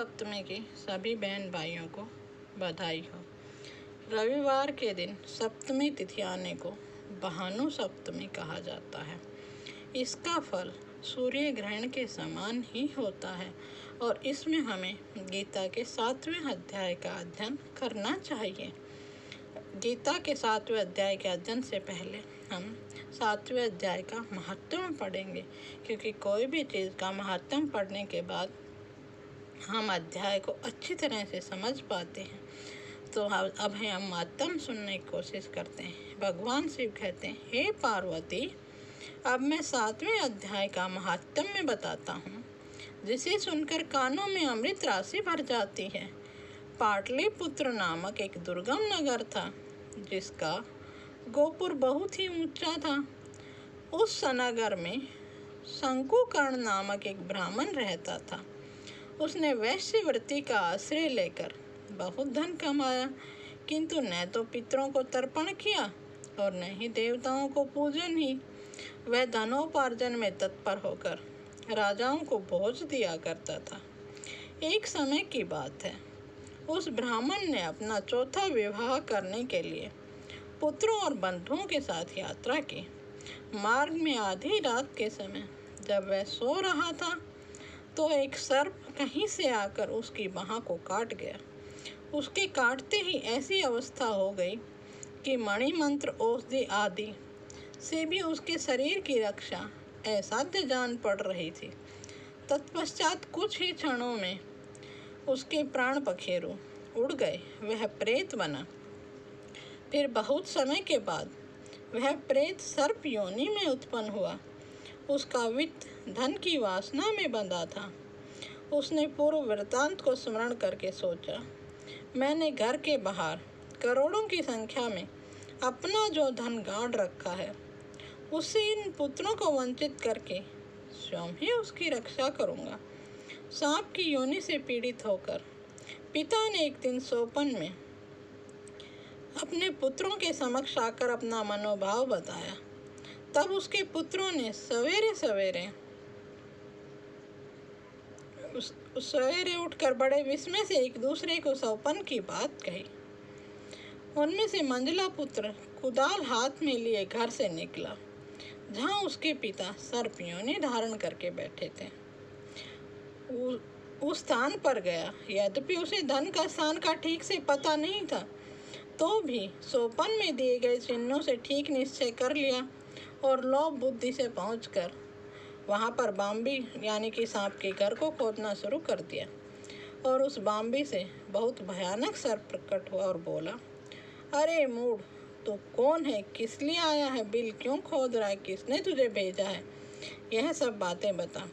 सप्तमी की सभी बहन भाइयों को बधाई हो। रविवार के दिन सप्तमी तिथि आने को भानु सप्तमी कहा जाता है। इसका फल सूर्य ग्रहण के समान ही होता है और इसमें हमें गीता के 7वें अध्याय का अध्ययन करना चाहिए। गीता के 7वें अध्याय के अध्ययन से पहले हम 7वें अध्याय का महत्व पढ़ेंगे, क्योंकि कोई भी चीज़ का महत्व पढ़ने के बाद हम अध्याय को अच्छी तरह से समझ पाते हैं। तो अब हम महत्व सुनने की कोशिश करते हैं। भगवान शिव कहते हैं, हे पार्वती, अब मैं 7वें अध्याय का महत्व में बताता हूँ, जिसे सुनकर कानों में अमृत राशि भर जाती है। पाटलिपुत्र नामक एक दुर्गम नगर था, जिसका गोपुर बहुत ही ऊंचा था। उस नगर में शंकुकर्ण नामक एक ब्राह्मण रहता था। उसने वैश्यवृत्ति का आश्रय लेकर बहुत धन कमाया, किंतु न तो पितरों को तर्पण किया और न ही देवताओं को पूजन ही। वह धनोपार्जन में तत्पर होकर राजाओं को भोज दिया करता था। एक समय की बात है, उस ब्राह्मण ने अपना चौथा विवाह करने के लिए पुत्रों और बंधुओं के साथ यात्रा की। मार्ग में आधी रात के समय जब वह सो रहा था, तो एक सर्प कहीं से आकर उसकी बाह को काट गया। उसके काटते ही ऐसी अवस्था हो गई कि मणिमंत्र, औषधि आदि से भी उसके शरीर की रक्षा असाध्य जान पड़ रही थी। तत्पश्चात कुछ ही क्षणों में उसके प्राण पखेरु उड़ गए, वह प्रेत बना। फिर बहुत समय के बाद वह प्रेत सर्प योनि में उत्पन्न हुआ। उसका वित्त धन की वासना में बंधा था। उसने पूर्व वृत्तांत को स्मरण करके सोचा, मैंने घर के बाहर करोड़ों की संख्या में अपना जो धन गाड़ रखा है, उससे इन पुत्रों को वंचित करके स्वयं ही उसकी रक्षा करूँगा। सांप की योनि से पीड़ित होकर पिता ने एक दिन सोपन में अपने पुत्रों के समक्ष आकर अपना मनोभाव बताया। तब उसके पुत्रों ने सवेरे उठकर बड़े विस्मय से एक दूसरे को सोपन की बात कही। उनमें से मंझला पुत्र कुदाल हाथ में लिए घर से निकला, जहां उसके पिता सर्प योनि धारण करके बैठे थे। उस स्थान पर गया। यद्यपि उसे धन का स्थान का ठीक से पता नहीं था, तो भी सोपन में दिए गए चिन्हों से ठीक निश्चय कर लिया और लोभ बुद्धि से पहुंचकर वहां पर बाम्बी यानी कि सांप के घर को खोदना शुरू कर दिया। और उस बाम्बी से बहुत भयानक सर्प प्रकट हुआ और बोला, अरे मूढ़, तू कौन है? किस लिए आया है? बिल क्यों खोद रहा है? किसने तुझे भेजा है? यह सब बातें बता।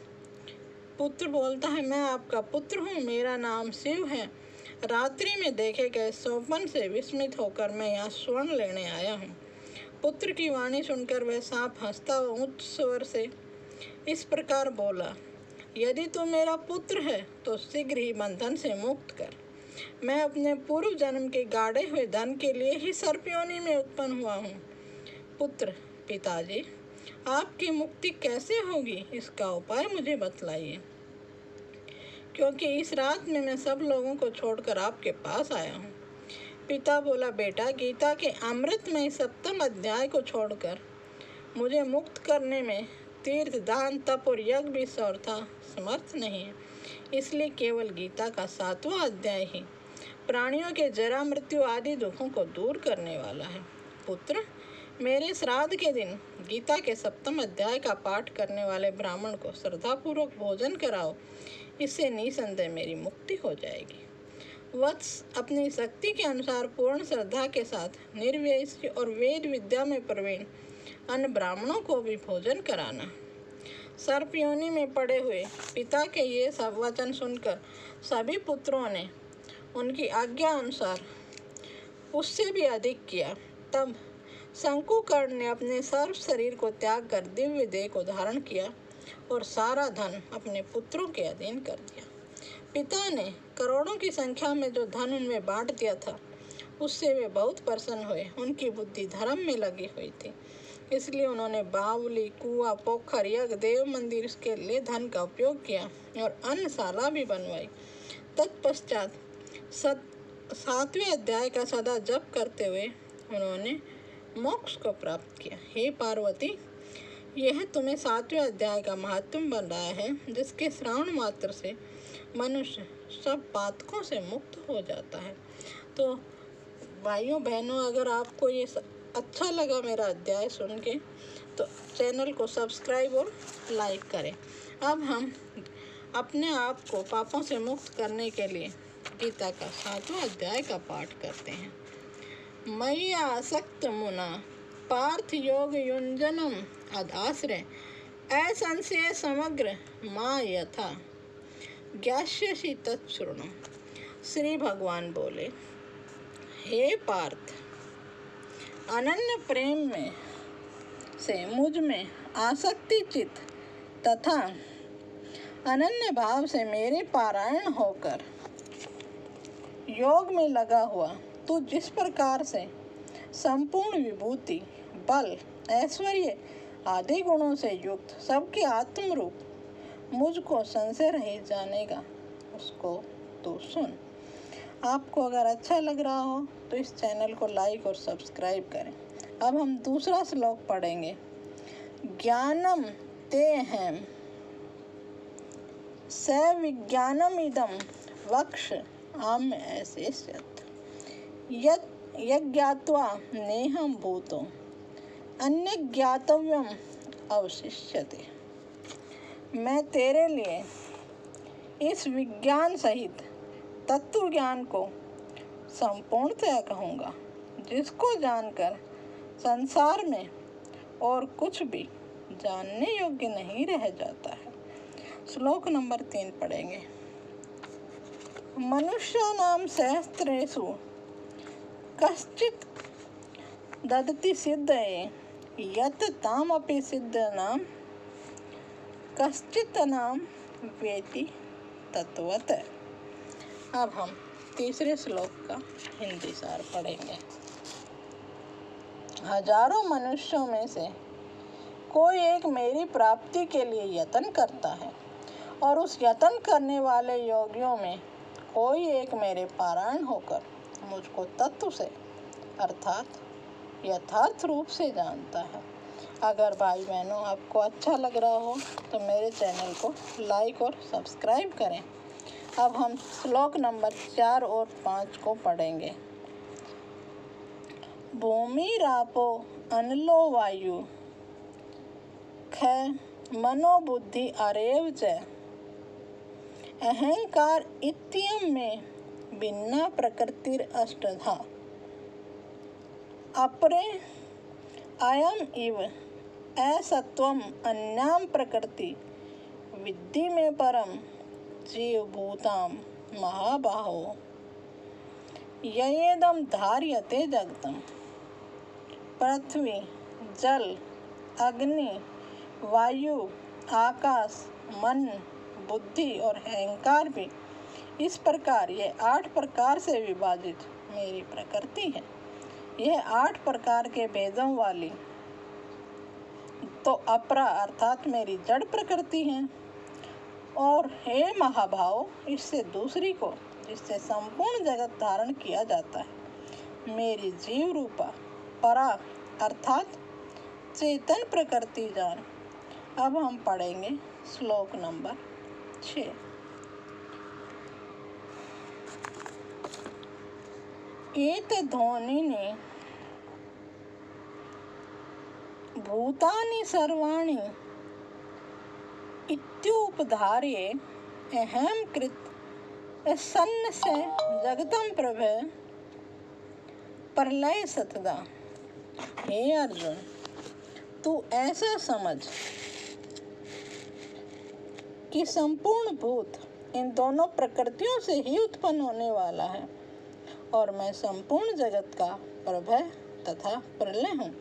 पुत्र बोलता है, मैं आपका पुत्र हूँ, मेरा नाम शिव है। रात्रि में देखे गए सोपन से विस्मित होकर मैं यहाँ स्वर्ण लेने आया हूँ। पुत्र की वाणी सुनकर वह सांप हंसता हुआ उच्च स्वर से इस प्रकार बोला, यदि तू मेरा पुत्र है तो शीघ्र ही बंधन से मुक्त कर। मैं अपने पूर्व जन्म के गाड़े हुए धन के लिए ही सर्प योनि में उत्पन्न हुआ हूँ। पुत्र, पिताजी, आपकी मुक्ति कैसे होगी, इसका उपाय मुझे बतलाइए, क्योंकि इस रात में मैं सब लोगों को छोड़कर आपके पास आया हूँ। पिता बोला, बेटा, गीता के अमृतमय 7वें अध्याय को छोड़कर मुझे मुक्त करने में तीर्थ, दान, तप और यज्ञ भी समर्थ नहीं है। इसलिए केवल गीता का 7वां अध्याय ही प्राणियों के जरा, मृत्यु आदि दुखों को दूर करने वाला है। पुत्र, मेरे श्राद्ध के दिन गीता के 7वें अध्याय का पाठ करने वाले ब्राह्मण को श्रद्धापूर्वक भोजन कराओ। इससे निसंदेह मेरी मुक्ति हो जाएगी। वत्स, अपनी शक्ति के अनुसार पूर्ण श्रद्धा के साथ निर्वैश्य और वेद विद्या में प्रवीण अन्य ब्राह्मणों को भी भोजन कराना। सर्प योनि में पड़े हुए पिता के ये सब वचन सुनकर सभी पुत्रों ने उनकी आज्ञा अनुसार उससे भी अधिक किया। तब शंकुकर्ण ने अपने सर्व शरीर को त्याग कर दिव्य देह को धारण किया और सारा धन अपने पुत्रों के अधीन कर दिया। पिता ने करोड़ों की संख्या में जो धन उनमें बांट दिया था, उससे वे बहुत प्रसन्न हुए। उनकी बुद्धि धर्म में लगी हुई थी, इसलिए उन्होंने बावली, कुआं, पोखर, यज्ञ, देव मंदिर के लिए धन का उपयोग किया और अन्नशाला भी बनवाई, तत्पश्चात 7वें अध्याय का सदा जप करते हुए उन्होंने मोक्ष को प्राप्त किया। हे पार्वती, यह तुम्हें 7वें अध्याय का महत्व बन रहा है, जिसके श्रवण मात्र से मनुष्य सब पातकों से मुक्त हो जाता है। तो भाइयों बहनों, अगर आपको ये अच्छा लगा मेरा अध्याय सुन के, तो चैनल को सब्सक्राइब और लाइक करें। अब हम अपने आप को पापों से मुक्त करने के लिए गीता का 7वां अध्याय का पाठ करते हैं। मयि आसक्त मुना पार्थ योग युंजनम अदाश्रय असंशय समग्र माँ यथा ज्ञास्यसि तत्शृणु। श्री भगवान बोले, हे पार्थ, अनन्य प्रेम में से मुझ में आसक्ति चित तथा अनन्य भाव से मेरे पारायण होकर योग में लगा हुआ तू जिस प्रकार से संपूर्ण विभूति, बल, ऐश्वर्य आदि गुणों से युक्त सबके आत्म रूप मुझको संशय रहित जानेगा, उसको तू सुन। आपको अगर अच्छा लग रहा हो तो इस चैनल को लाइक और सब्सक्राइब करें। अब हम दूसरा श्लोक पढ़ेंगे। ज्ञानम तेहम स विज्ञानमिदं वक्ष आम ऐसे यज्ञात्वा नेहं भूतो अन्य ज्ञातव्यम अवशिष्यते। मैं तेरे लिए इस विज्ञान सहित तत्व ज्ञान को संपूर्णतया कहूँगा, जिसको जानकर संसार में और कुछ भी जानने योग्य नहीं रह जाता है। श्लोक नंबर 3 पढ़ेंगे। मनुष्याणां सहस्रेषु कश्चित् ददति सिद्धये यत् तामपि सिद्धानां कश्चित् नाम वेति तत्वतः। अब हम तीसरे श्लोक का हिंदी सार पढ़ेंगे। हजारों मनुष्यों में से कोई एक मेरी प्राप्ति के लिए यत्न करता है, और उस यत्न करने वाले योगियों में कोई एक मेरे पारायण होकर मुझको तत्व से अर्थात यथार्थ रूप से जानता है। अगर भाई बहनों आपको अच्छा लग रहा हो तो मेरे चैनल को लाइक और सब्सक्राइब करें। अब हम श्लोक नंबर 4 और 5 को पढ़ेंगे। भूमिरापो अनलो वायु ख मनोबुद्धि अरेव च अहंकार इत्ययं में भिन्ना प्रकृतिर अष्टधा अपरे अयम इव असत्वम अन्याम प्रकृति विद्धि में परम जीवभूताम महाबाहो ययेदं धार्यते जगतम। पृथ्वी, जल, अग्नि, वायु, आकाश, मन, बुद्धि और अहंकार भी इस प्रकार ये 8 प्रकार से विभाजित मेरी प्रकृति है। यह 8 प्रकार के भेदों वाली तो अपरा अर्थात मेरी जड़ प्रकृति है। और हे महाभाव, इससे दूसरी को जिससे संपूर्ण जगत धारण किया जाता है मेरी जीव रूपा परा अर्थात चेतन प्रकृति जान। अब हम पढ़ेंगे श्लोक नंबर 6। एतद्ध्वनिनि भूतानि सर्वाणि इत्युपधार्ये अहं कृत सन्न से जगतं प्रभे प्रलय सतदा। हे अर्जुन, तू ऐसा समझ कि संपूर्ण भूत इन दोनों प्रकृतियों से ही उत्पन्न होने वाला है, और मैं संपूर्ण जगत का प्रभय तथा प्रलय हूँ।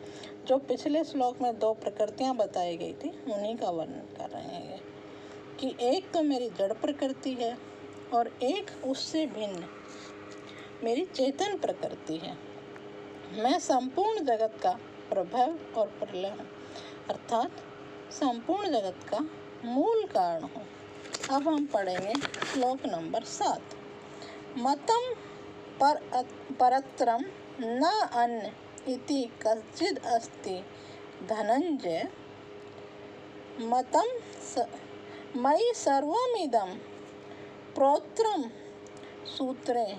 जो पिछले श्लोक में 2 प्रकृतियाँ बताई गई थी उन्हीं का वर्णन कर रहे हैं कि एक तो मेरी जड़ प्रकृति है और एक उससे भिन्न मेरी चेतन प्रकृति है। मैं संपूर्ण जगत का प्रभव और प्रलय हूँ, अर्थात संपूर्ण जगत का मूल कारण हूँ। अब हम पढ़ेंगे श्लोक नंबर 7। मतं परत्रं न अन्य इति कश्चिद् अस्ति धनञ्जय। मतं मयि सर्वमिदं प्रोक्तं सूत्रे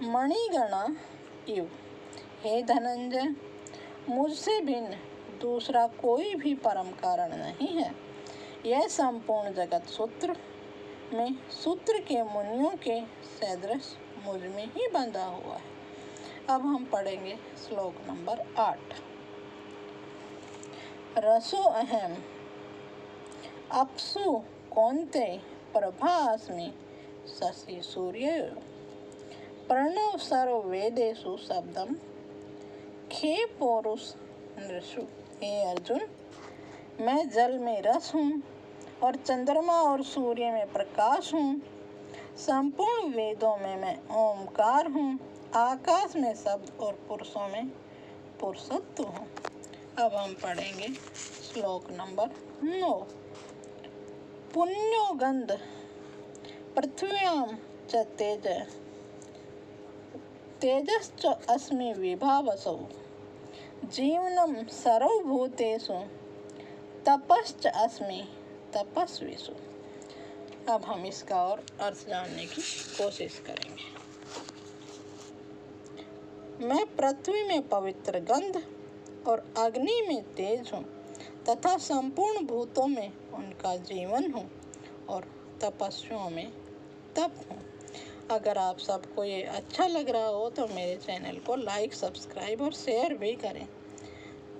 मणिगणा इव। हे धनंजय, मुझसे भिन्न दूसरा कोई भी परम कारण नहीं है। यह संपूर्ण जगत सूत्र में सूत्र के मुनियों के सदृश मुझ में ही बंधा हुआ है। अब हम पढ़ेंगे श्लोक नंबर 8। रसो अहम अप्सु कौन्तेय प्रभास्मि शशि सूर्य प्रणव सर्व वेदेषु शब्दम खे पौरुष नृषु। हे अर्जुन, मैं जल में रस हूँ और चंद्रमा और सूर्य में प्रकाश हूँ। संपूर्ण वेदों में मैं ओमकार हूँ। आकाश में शब्द और पुरुषों में पुरुषत्व हूँ। अब हम पढ़ेंगे श्लोक नंबर 9। पुण्यो गंध पृथ्व्यां च तेजश्च अस्मि विभावसौ जीवनं सर्वभूतेषु तपश्च अस्मि तपस्विषु। अब हम इसका और अर्थ जानने की कोशिश करेंगे। मैं पृथ्वी में पवित्र गंध और अग्नि में तेज हूँ तथा संपूर्ण भूतों में उनका जीवन हूँ और तपस्वियों में तप हूँ। अगर आप सबको ये अच्छा लग रहा हो तो मेरे चैनल को लाइक, सब्सक्राइब और शेयर भी करें।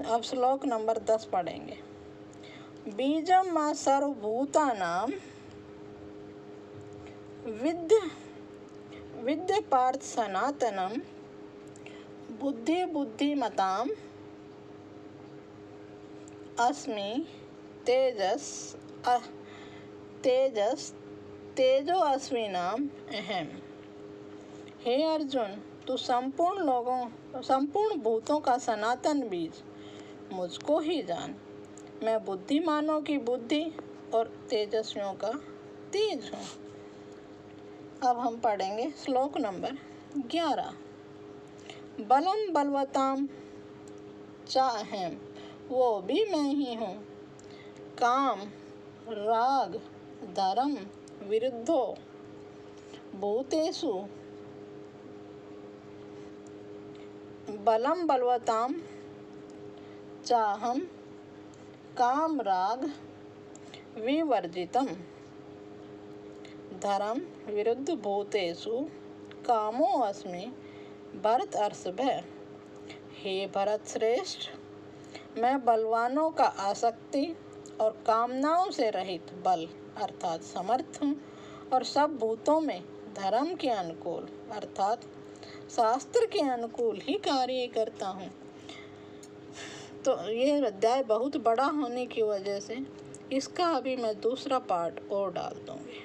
अब श्लोक नंबर 10 पढ़ेंगे। बीजम मा सर्वभूतानां विद्य पार्थ सनातनम बुद्धिमतां अस्मि तेजो अस्मिनाम अहम। हे अर्जुन, तू संपूर्ण भूतों का सनातन बीज मुझको ही जान। मैं बुद्धिमानों की बुद्धि और तेजस्वियों का तेज हूँ। अब हम पढ़ेंगे श्लोक नंबर 11। बलम बलवताम चाहम, वो भी मैं ही हूँ। काम राग धर्म विरुद्धो भूतेषु बलम बलवताम चाहम काम राग विवर्जितम धर्म विरुद्ध भूतेषु कामो अस्मि भरत अर्षभ। हे भरत श्रेष्ठ, मैं बलवानों का आसक्ति और कामनाओं से रहित बल अर्थात समर्थ हूँ और सब भूतों में धर्म के अनुकूल अर्थात शास्त्र के अनुकूल ही कार्य करता हूँ। तो ये अध्याय बहुत बड़ा होने की वजह से इसका अभी मैं दूसरा पार्ट और डाल दूँगी।